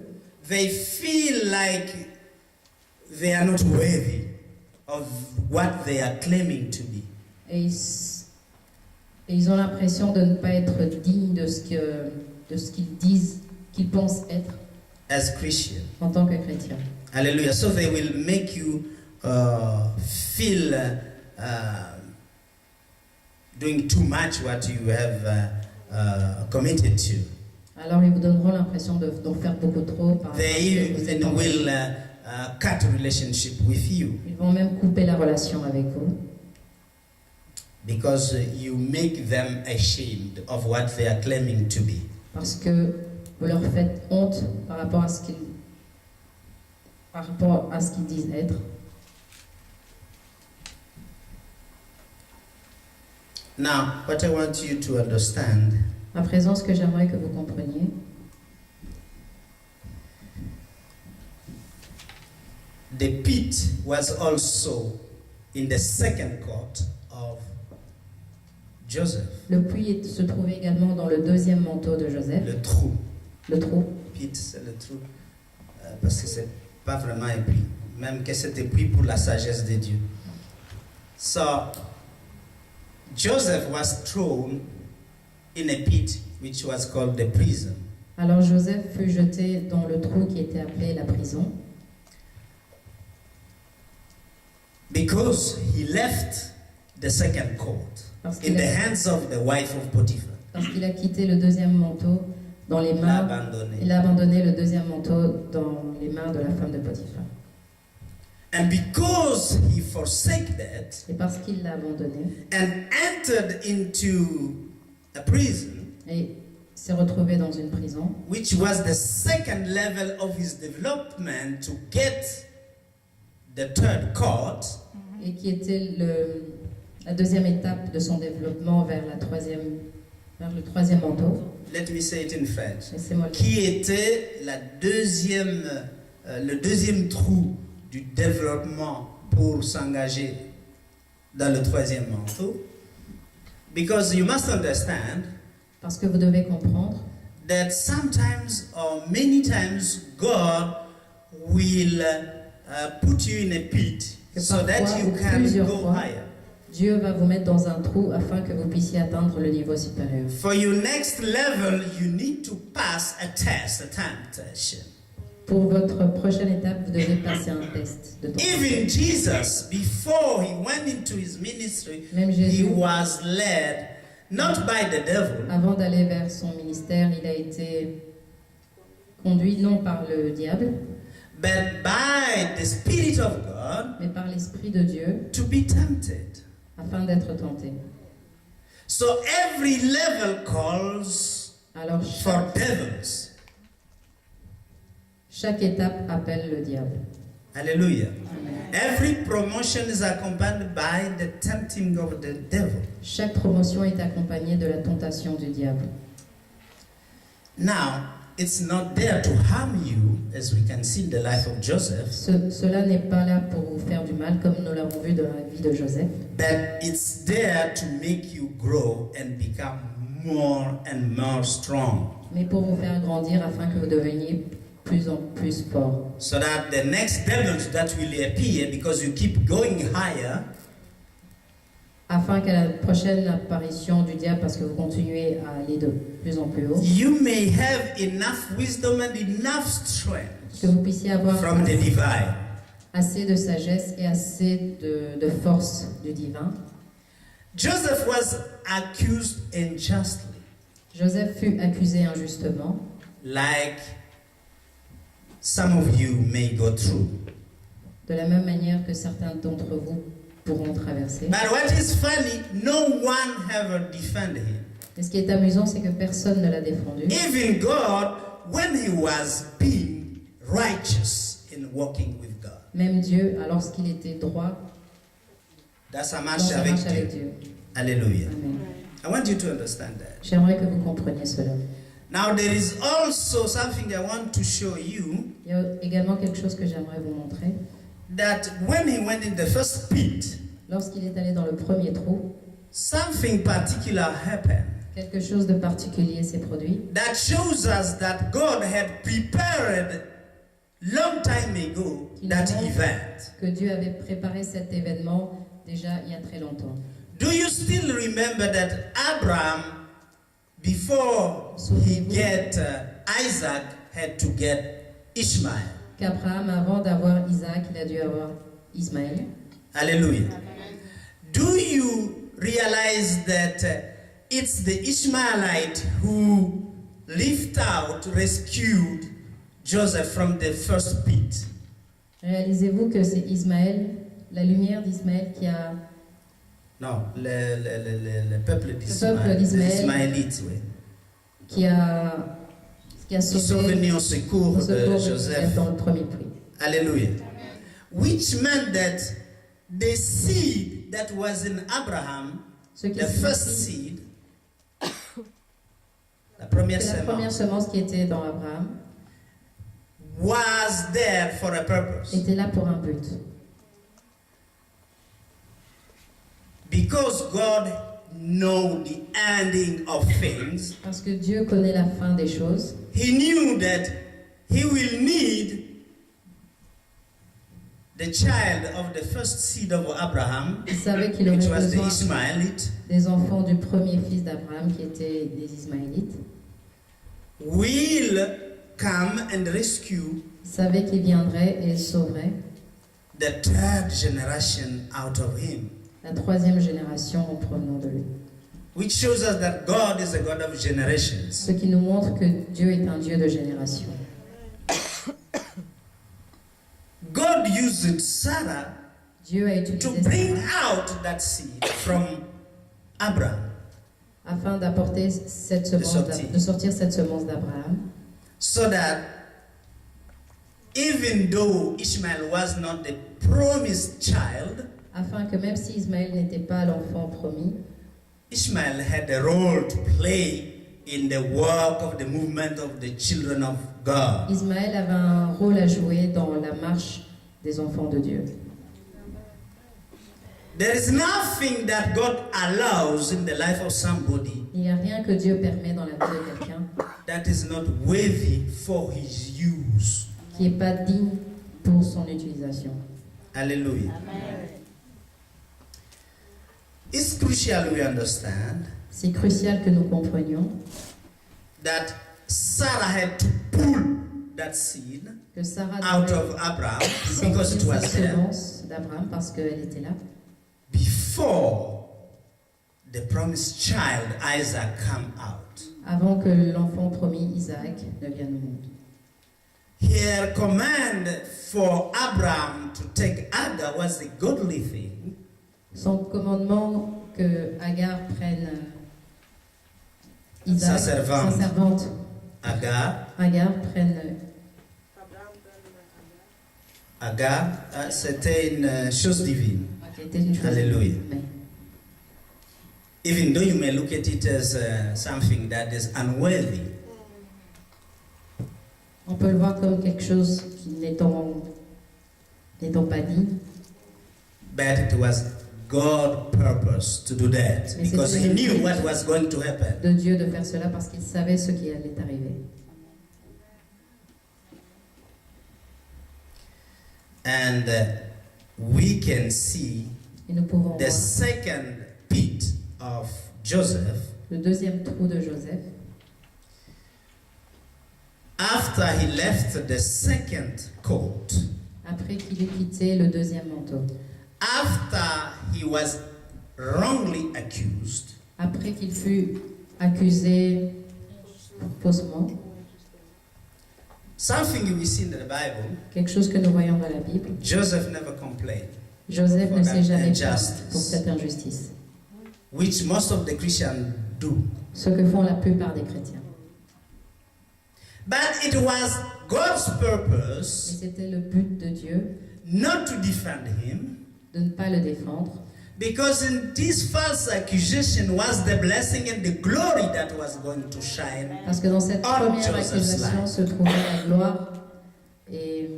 Speaker 2: they feel like they are not worthy of what they are claiming to be.
Speaker 1: et ils ont l'impression de ne pas être dignes de ce qu'ils disent, qu'ils pensent être
Speaker 2: As Christian.
Speaker 1: en tant que chrétiens.
Speaker 2: Hallelujah. So they will make you feel doing too much what you have committed to.
Speaker 1: Alors ils vous donneront l'impression d'en faire beaucoup trop par rapport à ce
Speaker 2: They
Speaker 1: que vous êtes
Speaker 2: even
Speaker 1: engagé.
Speaker 2: will cut relationship with you
Speaker 1: Ils vont même couper la relation avec vous
Speaker 2: because you make them ashamed of what they are claiming to be.
Speaker 1: parce que vous leur faites honte par rapport à ce qu'ils disent être.
Speaker 2: Now, what I want you to understand
Speaker 1: À présent, ce que j'aimerais que vous compreniez,
Speaker 2: the pit was also in the second court of Joseph.
Speaker 1: le puits se trouvait également dans le deuxième manteau de Joseph,
Speaker 2: Le trou.
Speaker 1: le trou.
Speaker 2: Pit, c'est le trou. Parce que c'est pas vraiment un puits. Même que c'est un puits pour la sagesse de Dieu. So, Joseph was thrown in a pit which was called the prison.
Speaker 1: Alors Joseph fut jeté dans le trou qui était appelé la prison
Speaker 2: Because he left the second court
Speaker 1: parce
Speaker 2: in
Speaker 1: qu'il
Speaker 2: the
Speaker 1: a,
Speaker 2: hands of the wife of Potiphar.
Speaker 1: parce qu'il a quitté le deuxième manteau dans les
Speaker 2: Il l'a
Speaker 1: mains.
Speaker 2: abandonné.
Speaker 1: Il a abandonné le deuxième manteau dans les mains de la femme de Potiphar.
Speaker 2: And because he forsake that
Speaker 1: Et parce qu'il l'a abandonné
Speaker 2: and entered into a prison,
Speaker 1: et s'est retrouvé dans une prison,
Speaker 2: which was the second level of his development to get the third court,
Speaker 1: et qui était la deuxième étape de son développement vers le troisième manteau.
Speaker 2: let me say it in French,
Speaker 1: Laissez-moi le dire.
Speaker 2: qui était le deuxième trou du développement pour s'engager dans le troisième manteau. Because you must understand
Speaker 1: Parce que vous devez comprendre
Speaker 2: that sometimes or many times God will put you in a pit
Speaker 1: que
Speaker 2: so that
Speaker 1: parfois,
Speaker 2: you
Speaker 1: ou
Speaker 2: can
Speaker 1: plusieurs
Speaker 2: go
Speaker 1: fois,
Speaker 2: higher.
Speaker 1: Dieu va vous mettre dans un trou afin que vous puissiez atteindre le niveau supérieur.
Speaker 2: For your next level, you need to pass a test, a temptation.
Speaker 1: Pour votre prochaine étape, vous devez passer un test de tentation.
Speaker 2: Even Jesus, before he went into his ministry,
Speaker 1: Même
Speaker 2: he
Speaker 1: Jésus,
Speaker 2: was led not by the devil,
Speaker 1: avant d'aller vers son ministère, il a été conduit non par le diable,
Speaker 2: but by the Spirit of God
Speaker 1: mais par l'Esprit de Dieu,
Speaker 2: to be tempted.
Speaker 1: afin d'être tenté.
Speaker 2: So every level calls
Speaker 1: Alors
Speaker 2: for devils.
Speaker 1: chaque étape appelle le diable.
Speaker 2: Hallelujah. Every promotion is accompanied by the tempting of the devil.
Speaker 1: Chaque promotion est accompagnée de la tentation du diable.
Speaker 2: Now, it's not there to harm you, as we can see in the life of Joseph,
Speaker 1: Cela n'est pas là pour vous faire du mal, comme nous l'avons vu dans la vie de Joseph,
Speaker 2: but it's there to make you grow and become more and more strong,
Speaker 1: mais pour vous faire grandir afin que vous deveniez plus en plus fort.
Speaker 2: so that the next devils that will appear, because you keep going higher,
Speaker 1: Afin qu'à la prochaine apparition du diable, parce que vous continuez à aller de plus en plus haut,
Speaker 2: you may have enough wisdom and enough strength
Speaker 1: que vous puissiez avoir
Speaker 2: from the divine.
Speaker 1: assez de sagesse et assez de force du divin.
Speaker 2: Joseph was accused unjustly,
Speaker 1: Joseph fut accusé injustement,
Speaker 2: like some of you may go through.
Speaker 1: de la même manière que certains d'entre vous pourront traverser.
Speaker 2: But what is funny, no one ever defended him.
Speaker 1: Et ce qui est amusant, c'est que personne ne l'a défendu.
Speaker 2: Even God, when he was being righteous in in walking with God.
Speaker 1: Même Dieu, lorsqu'il était droit,
Speaker 2: Dans sa
Speaker 1: dans
Speaker 2: marche
Speaker 1: sa
Speaker 2: avec
Speaker 1: marche avec
Speaker 2: Dieu.
Speaker 1: Dieu.
Speaker 2: Hallelujah.
Speaker 1: Amen.
Speaker 2: I want you to understand that.
Speaker 1: J'aimerais que vous compreniez cela.
Speaker 2: Now there is also something I want to show you,
Speaker 1: Il y a également quelque chose que j'aimerais vous montrer.
Speaker 2: that when he went in the first pit,
Speaker 1: Lorsqu'il est allé dans le premier trou,
Speaker 2: something particular happened.
Speaker 1: quelque chose de particulier s'est produit.
Speaker 2: That shows us that God had prepared long time ago that event.
Speaker 1: Que Dieu avait préparé cet événement déjà il y a très longtemps.
Speaker 2: Do you still remember that Abraham, before he get Isaac, had to get Ishmael?
Speaker 1: Qu'Abraham, avant d'avoir Isaac, il a dû avoir Ismaël.
Speaker 2: Hallelujah. Do you realize that it's the Ishmaelite who rescued Joseph from the first pit?
Speaker 1: Réalisez-vous que c'est Ismaël, la lumière d'Ismaël qui a...
Speaker 2: Non, le peuple d'Ismaël,
Speaker 1: peuple d'Ismaël.
Speaker 2: les Ismaélites, oui.
Speaker 1: qui a
Speaker 2: Sont
Speaker 1: sauvé
Speaker 2: venus au secours
Speaker 1: au secours
Speaker 2: de
Speaker 1: de
Speaker 2: Joseph.
Speaker 1: dans le premier prix.
Speaker 2: Hallelujah. Which meant that the seed that was in Abraham,
Speaker 1: Ce qui
Speaker 2: the first
Speaker 1: signifie
Speaker 2: seed, la première
Speaker 1: que la première
Speaker 2: semence,
Speaker 1: semence qui était dans Abraham
Speaker 2: was there for a purpose.
Speaker 1: était là pour un but.
Speaker 2: Because God knows the ending of things,
Speaker 1: Parce que Dieu connaît la fin des choses,
Speaker 2: He knew that He will need the child of the first seed of Abraham,
Speaker 1: il savait qu'il
Speaker 2: which
Speaker 1: aurait
Speaker 2: was the
Speaker 1: besoin
Speaker 2: Ishmaelite,
Speaker 1: des enfants du premier fils d'Abraham qui étaient des Ismaélites.
Speaker 2: will come and rescue
Speaker 1: Il savait qu'il viendrait et sauverait
Speaker 2: the third generation out of him.
Speaker 1: la troisième génération en provenant de lui.
Speaker 2: Which shows us that God is a God of generations.
Speaker 1: Ce qui nous montre que Dieu est un Dieu de génération.
Speaker 2: God used Sarah
Speaker 1: Dieu a
Speaker 2: to
Speaker 1: utilisé
Speaker 2: bring
Speaker 1: Sarah
Speaker 2: out that seed from Abraham,
Speaker 1: afin d'apporter cette semence,
Speaker 2: sortir.
Speaker 1: de sortir cette semence d'Abraham,
Speaker 2: so that even though Ishmael was not the promised child,
Speaker 1: afin que même si Ismaël n'était pas l'enfant promis,
Speaker 2: Ishmael had a role to play in the work of the movement of the children of God.
Speaker 1: Ismaël avait un rôle à jouer dans la marche des enfants de Dieu.
Speaker 2: There is nothing that God allows in the life of somebody
Speaker 1: Il n'y a rien que Dieu permet dans la vie de quelqu'un
Speaker 2: that is not worthy for his use.
Speaker 1: qui n'est pas digne pour son utilisation.
Speaker 2: Hallelujah. It's crucial we understand
Speaker 1: C'est crucial que nous comprenions
Speaker 2: that Sarah had to pull that seed
Speaker 1: que Sarah
Speaker 2: out
Speaker 1: devait
Speaker 2: of Abraham because it
Speaker 1: sortir
Speaker 2: was
Speaker 1: cette
Speaker 2: there
Speaker 1: semence d'Abraham parce qu'elle était là,
Speaker 2: before the promised child Isaac come out.
Speaker 1: avant que l'enfant promis Isaac ne vienne au monde.
Speaker 2: Her command for Abraham to take Agar was a godly thing,
Speaker 1: Son commandement que Agar prenne Isaac,
Speaker 2: Sa servante.
Speaker 1: sa servante
Speaker 2: Agar,
Speaker 1: prenne
Speaker 2: c'était une chose divine.
Speaker 1: qui était une chose.
Speaker 2: Hallelujah.
Speaker 1: Mais
Speaker 2: Even though you may look at it as something that is unworthy,
Speaker 1: on peut le voir comme quelque chose qui n'étant pas digne,
Speaker 2: but it was God's purpose to do that
Speaker 1: Mais
Speaker 2: because
Speaker 1: c'était
Speaker 2: He
Speaker 1: le
Speaker 2: knew
Speaker 1: but.
Speaker 2: what was going to happen.
Speaker 1: de Dieu de faire cela parce qu'il savait ce qui allait arriver.
Speaker 2: And we can see
Speaker 1: Et nous pouvons
Speaker 2: the
Speaker 1: voir
Speaker 2: second pit of Joseph
Speaker 1: le deuxième trou de Joseph.
Speaker 2: after he left the second coat,
Speaker 1: Après qu'il ait quitté le deuxième manteau,
Speaker 2: after he was wrongly accused,
Speaker 1: après qu'il fut accusé faussement,
Speaker 2: something we see in the Bible,
Speaker 1: quelque chose que nous voyons dans la Bible,
Speaker 2: Joseph never complained,
Speaker 1: Joseph ne s'est jamais plaint
Speaker 2: Injustice.
Speaker 1: pour cette injustice,
Speaker 2: which most of the Christians do.
Speaker 1: ce que font la plupart des chrétiens.
Speaker 2: But it was God's
Speaker 1: Et
Speaker 2: purpose
Speaker 1: c'était le but de Dieu
Speaker 2: not to defend him,
Speaker 1: de ne pas le défendre.
Speaker 2: because in this false accusation was the blessing and the glory that was going to shine.
Speaker 1: Parce que dans cette
Speaker 2: On
Speaker 1: première
Speaker 2: Joseph's
Speaker 1: accusation
Speaker 2: life.
Speaker 1: se trouvait la gloire et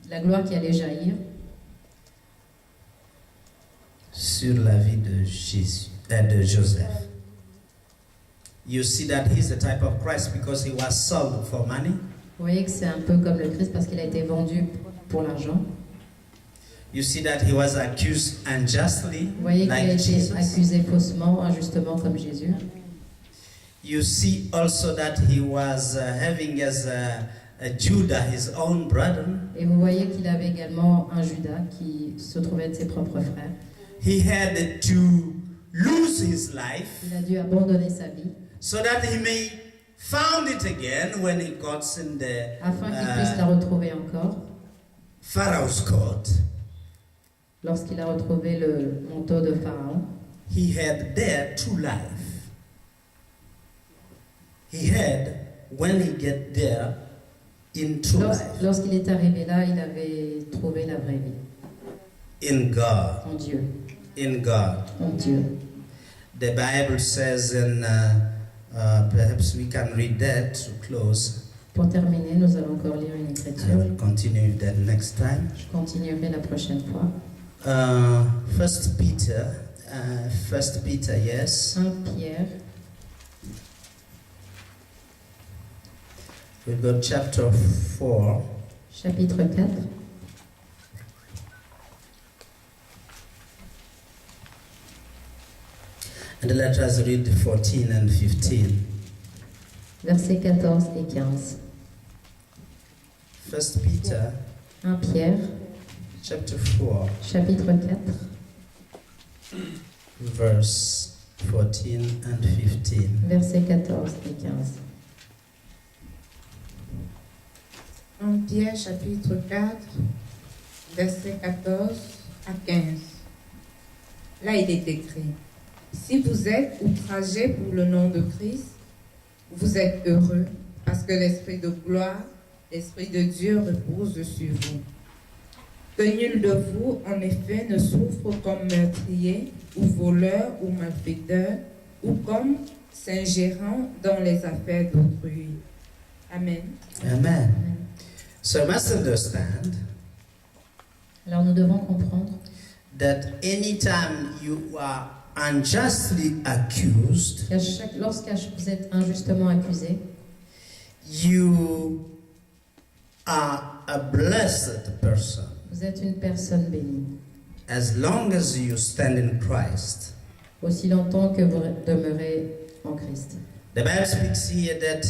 Speaker 1: la gloire qui allait jaillir
Speaker 2: Sur la vie de Jésus, de Joseph. You see that he's the type of Christ because he was sold for money.
Speaker 1: Vous voyez que c'est un peu comme le Christ parce qu'il a été vendu pour l'argent.
Speaker 2: You see that he was accused unjustly,
Speaker 1: Vous voyez qu'il a
Speaker 2: like
Speaker 1: été
Speaker 2: Jesus.
Speaker 1: accusé faussement, injustement comme Jésus.
Speaker 2: You see also that he was having as a Judah, his own brother.
Speaker 1: Et vous voyez qu'il avait également un Judas qui se trouvait de ses propres frères.
Speaker 2: He had to lose his life
Speaker 1: Il a dû abandonner sa vie
Speaker 2: so that he may found it again when he got in the
Speaker 1: afin qu'il puisse la retrouver encore.
Speaker 2: Pharaoh's court.
Speaker 1: Lorsqu'il a retrouvé le manteau de Pharaon,
Speaker 2: He had there true life. He had, when he get there, in true life,
Speaker 1: lorsqu'il est arrivé là, il avait trouvé la vraie vie
Speaker 2: in God,
Speaker 1: en Dieu.
Speaker 2: in God.
Speaker 1: En Dieu.
Speaker 2: The Bible says, and perhaps we can read that to close.
Speaker 1: Pour terminer, nous allons encore lire une
Speaker 2: I
Speaker 1: écriture.
Speaker 2: will continue that next time.
Speaker 1: Je continuerai la prochaine fois.
Speaker 2: First Peter, yes.
Speaker 1: 1 Pierre,
Speaker 2: We've got chapter 4.
Speaker 1: chapitre 4,
Speaker 2: And let us read 14 and 15.
Speaker 1: versets 14 et 15.
Speaker 2: First Peter,
Speaker 1: 1 Pierre,
Speaker 2: chapter 4,
Speaker 1: chapitre 4,
Speaker 2: verse 14 and 15.
Speaker 1: versets 14 et 15.
Speaker 3: 1 Pierre chapitre 4, versets 14 à 15. Là, il est écrit, si vous êtes outragés pour le nom de Christ, vous êtes heureux, parce que l'Esprit de gloire, l'Esprit de Dieu repose sur vous. Que nul de vous, en effet, ne souffre comme meurtrier, ou voleur, ou malfaiteur, ou comme s'ingérant dans les affaires d'autrui. Amen.
Speaker 2: Amen. So you must understand
Speaker 1: Alors nous devons comprendre
Speaker 2: that anytime you are unjustly accused,
Speaker 1: lorsque vous êtes injustement accusé,
Speaker 2: you are a blessed person
Speaker 1: vous êtes une personne bénie.
Speaker 2: as long as you stand in Christ.
Speaker 1: Aussi longtemps que vous demeurez en Christ.
Speaker 2: The Bible speaks here that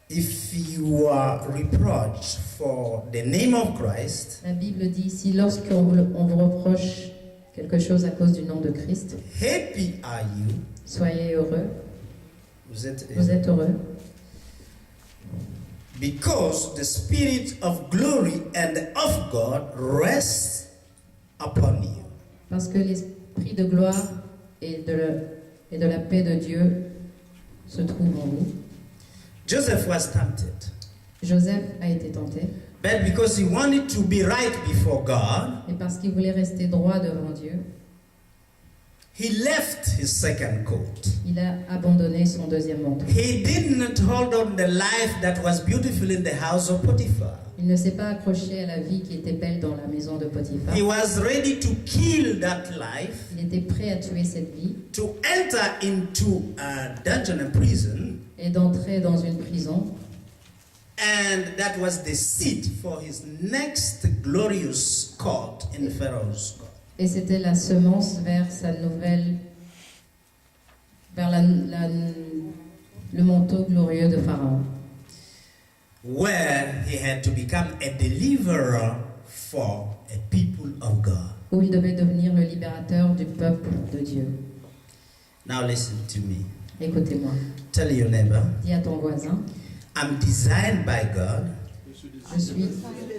Speaker 2: if you are reproached for the name of Christ,
Speaker 1: La Bible dit ici, lorsqu'on on vous reproche quelque chose à cause du nom de Christ,
Speaker 2: happy are you.
Speaker 1: soyez heureux.
Speaker 2: Vous êtes
Speaker 1: Vous êtes heureux.
Speaker 2: because the Spirit of glory and of God rests upon you.
Speaker 1: Parce que l'esprit de gloire et de la paix de Dieu se trouve en vous.
Speaker 2: Joseph was tempted,
Speaker 1: Joseph a été tenté,
Speaker 2: but because he wanted to be right before God,
Speaker 1: et parce qu'il voulait rester droit devant Dieu,
Speaker 2: he left his second coat.
Speaker 1: il a abandonné son deuxième manteau.
Speaker 2: He didn't hold on the life that was beautiful in the house of Potiphar.
Speaker 1: Il ne s'est pas accroché à la vie qui était belle dans la maison de Potiphar.
Speaker 2: He was ready to kill that life,
Speaker 1: Il était prêt à tuer cette vie
Speaker 2: to enter into a dungeon and prison,
Speaker 1: et d'entrer dans une prison.
Speaker 2: and that was the seat for his next glorious court in Pharaoh's court.
Speaker 1: Et c'était la semence vers sa nouvelle, vers le manteau glorieux de Pharaon,
Speaker 2: Where he had to become a deliverer for a people of God.
Speaker 1: où il devait devenir le libérateur du peuple de Dieu.
Speaker 2: Now listen to me.
Speaker 1: Écoutez-moi,
Speaker 2: Tell your neighbor,
Speaker 1: dis à ton voisin,
Speaker 2: I'm designed by God
Speaker 1: je suis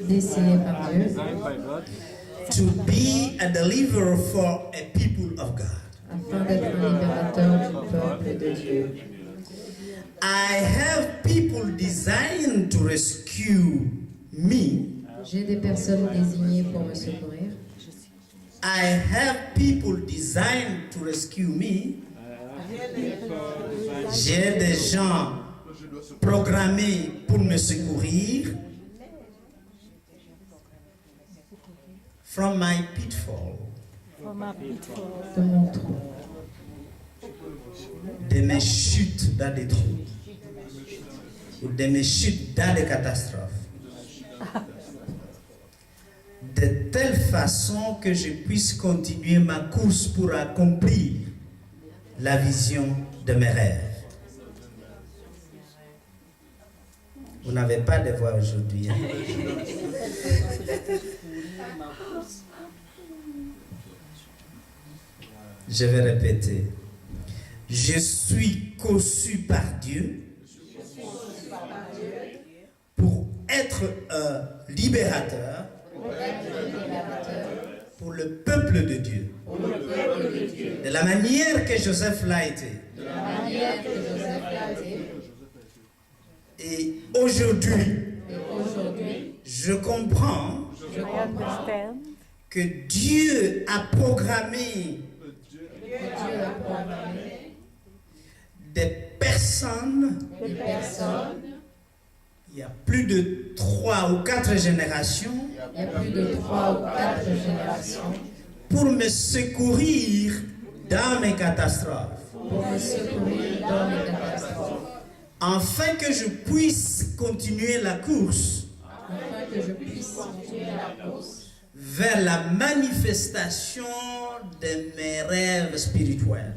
Speaker 1: destiné par Dieu
Speaker 2: to be a deliverer for a people of God.
Speaker 1: afin d'être un libérateur du peuple de Dieu.
Speaker 2: I have people designed to rescue me.
Speaker 1: J'ai des personnes désignées pour me secourir.
Speaker 2: I have people designed to rescue me. J'ai des gens programmés pour me secourir. From my pitfall.
Speaker 1: De mon trou.
Speaker 2: De mes chutes dans des trous. Ou de mes chutes dans des catastrophes. De telle façon que je puisse continuer ma course pour accomplir la vision de mes rêves. Vous n'avez pas de voix aujourd'hui. Hein? Je vais répéter. Je suis conçu par Dieu pour être un libérateur pour le peuple de Dieu. De la manière que Joseph l'a été. Et aujourd'hui, je comprends que Dieu a programmé des personnes, il y a plus de 3 ou 4 générations, pour me secourir dans mes catastrophes. Afin que je puisse continuer la course vers la manifestation de mes rêves spirituels.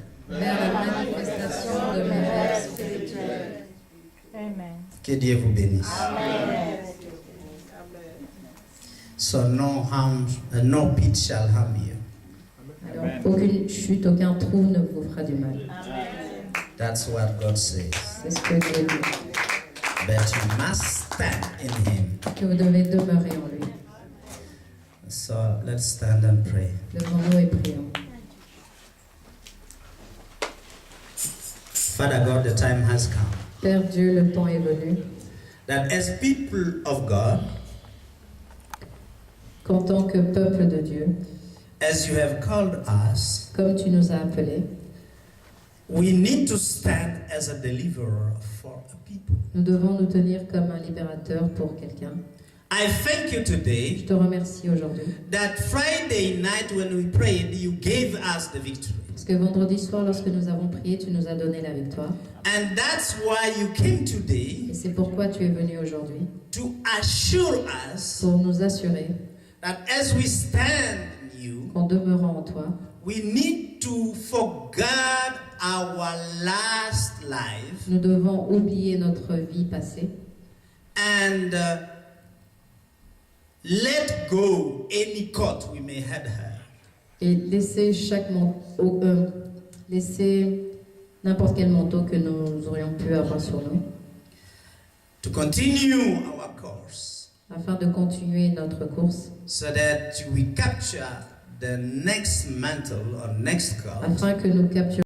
Speaker 4: Amen.
Speaker 2: Que Dieu vous bénisse. So no pit shall harm you.
Speaker 1: Alors, aucune chute, aucun trou ne vous fera du mal.
Speaker 2: That's what God says.
Speaker 1: C'est ce que Dieu dit.
Speaker 2: But you must stand in Him.
Speaker 1: Que vous devez demeurer en lui.
Speaker 2: So let's stand and pray.
Speaker 1: Levons-nous et prions.
Speaker 2: Father God, the time has come
Speaker 1: Père Dieu, le temps est venu
Speaker 2: that as people of God,
Speaker 1: qu'en tant que peuple de Dieu,
Speaker 2: as you have called us,
Speaker 1: comme tu nous as appelés,
Speaker 2: we need to stand as a deliverer for a people.
Speaker 1: nous devons nous tenir comme un libérateur pour quelqu'un.
Speaker 2: I thank you
Speaker 1: Je
Speaker 2: today
Speaker 1: te remercie aujourd'hui.
Speaker 2: that Friday night when we prayed, you gave us the victory.
Speaker 1: Parce que vendredi soir, lorsque nous avons prié, tu nous as donné la victoire.
Speaker 2: And that's why you came today
Speaker 1: Et c'est pourquoi tu es venu aujourd'hui,
Speaker 2: to assure us
Speaker 1: pour nous assurer
Speaker 2: that as we stand in you,
Speaker 1: qu'en demeurant en toi,
Speaker 2: we need to forget our last life
Speaker 1: nous devons oublier notre vie passée
Speaker 2: and let go any court we may have had.
Speaker 1: et laisser laisser n'importe quel manteau que nous aurions pu avoir sur nous,
Speaker 2: To continue our course
Speaker 1: afin de continuer notre course,
Speaker 2: so that we capture the next mantle or next court
Speaker 1: afin que nous capturions